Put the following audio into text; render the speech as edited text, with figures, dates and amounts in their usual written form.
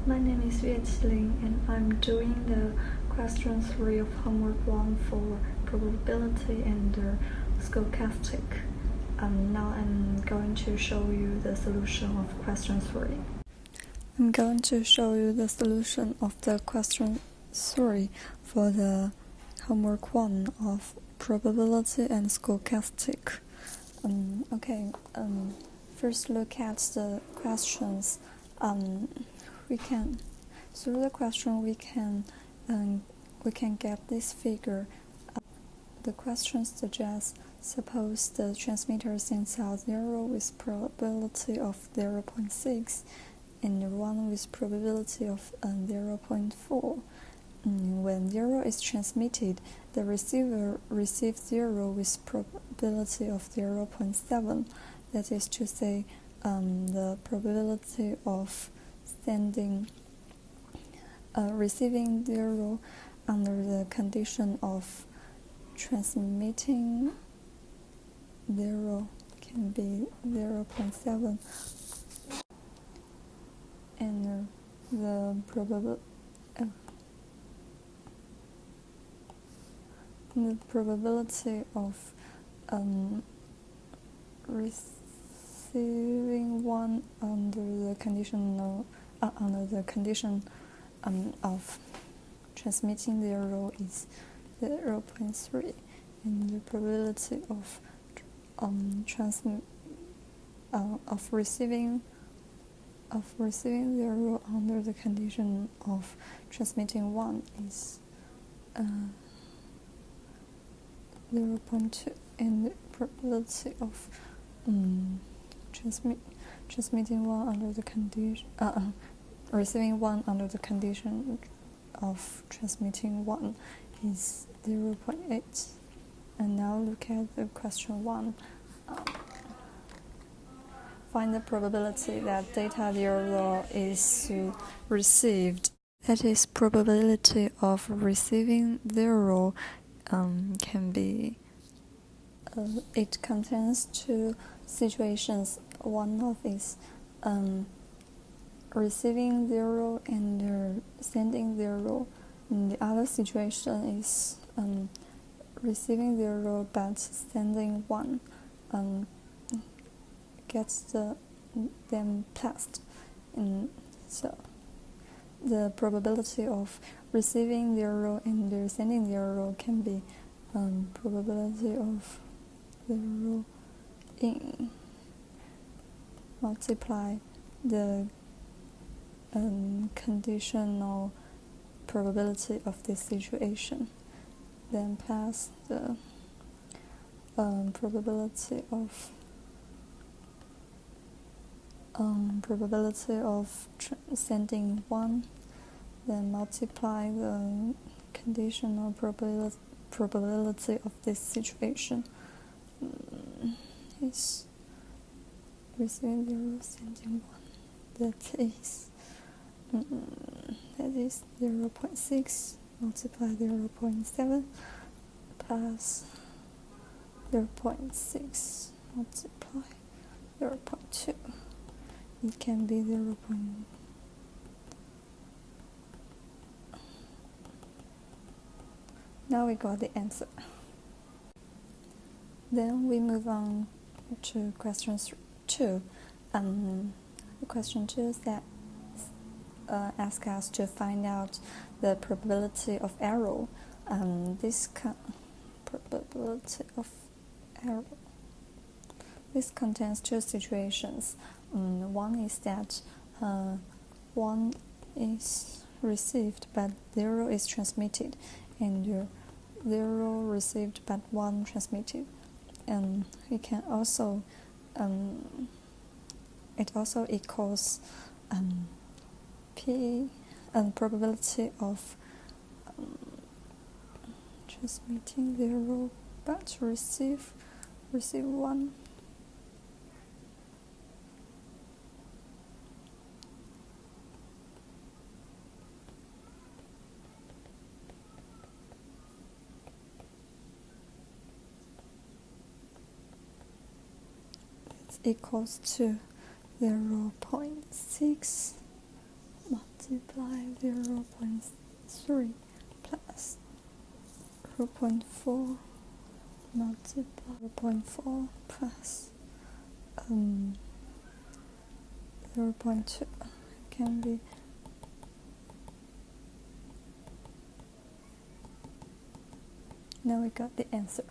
My name is Ece6303 and I'm doing the question 3 of homework 1 for probability and stochastic. Now I'm going to show you the solution of question 3. I'm going to show you the solution of the question 3 for the homework 1 of probability and stochastic. First look at the questions. Through the question we can get this figure. The question suggests, suppose the transmitter sends out 0 with probability of 0.6 and 1 with probability of 0.4. When 0 is transmitted, the receiver receives 0 with probability of 0.7. That is to say, the probability of receiving 0 under the condition of transmitting 0 can be 0.7, and the probability of receiving 1 under the condition of transmitting 0 is 0.3, and the probability of receiving 0 under the condition of transmitting 1 is 0.2, and the probability of transmitting 1 under the condition receiving 1 under the condition of transmitting 1 is 0.8. And now look at the question 1. Find the probability that data 0 is received. That is, probability of receiving 0 can be it contains two situations. One of is receiving 0 and sending 0. And the other situation is receiving 0 but sending 1, gets them passed. And so the probability of receiving 0 and sending 0 can be probability of 0 in multiply the conditional probability of this situation, then plus the probability of sending 1, then multiply the conditional probability of this situation. Is receiving 0, sending 1. That is 0.6 multiply 0.7 plus 0.6 multiply 0.2. It can be 0. Now we got the answer. Then we move on to question 2. Question 2 asks us to find out the probability of error. Probability of error. This contains two situations. One is that 1 is received but 0 is transmitted, and 0 received but 1 transmitted. And we can also it also equals P probability of transmitting 0 but receive 1. Equals to 0.6 multiplied multiply 0.3 plus 0.4 multiply 0.4 plus 0.2 can be now we got the answer.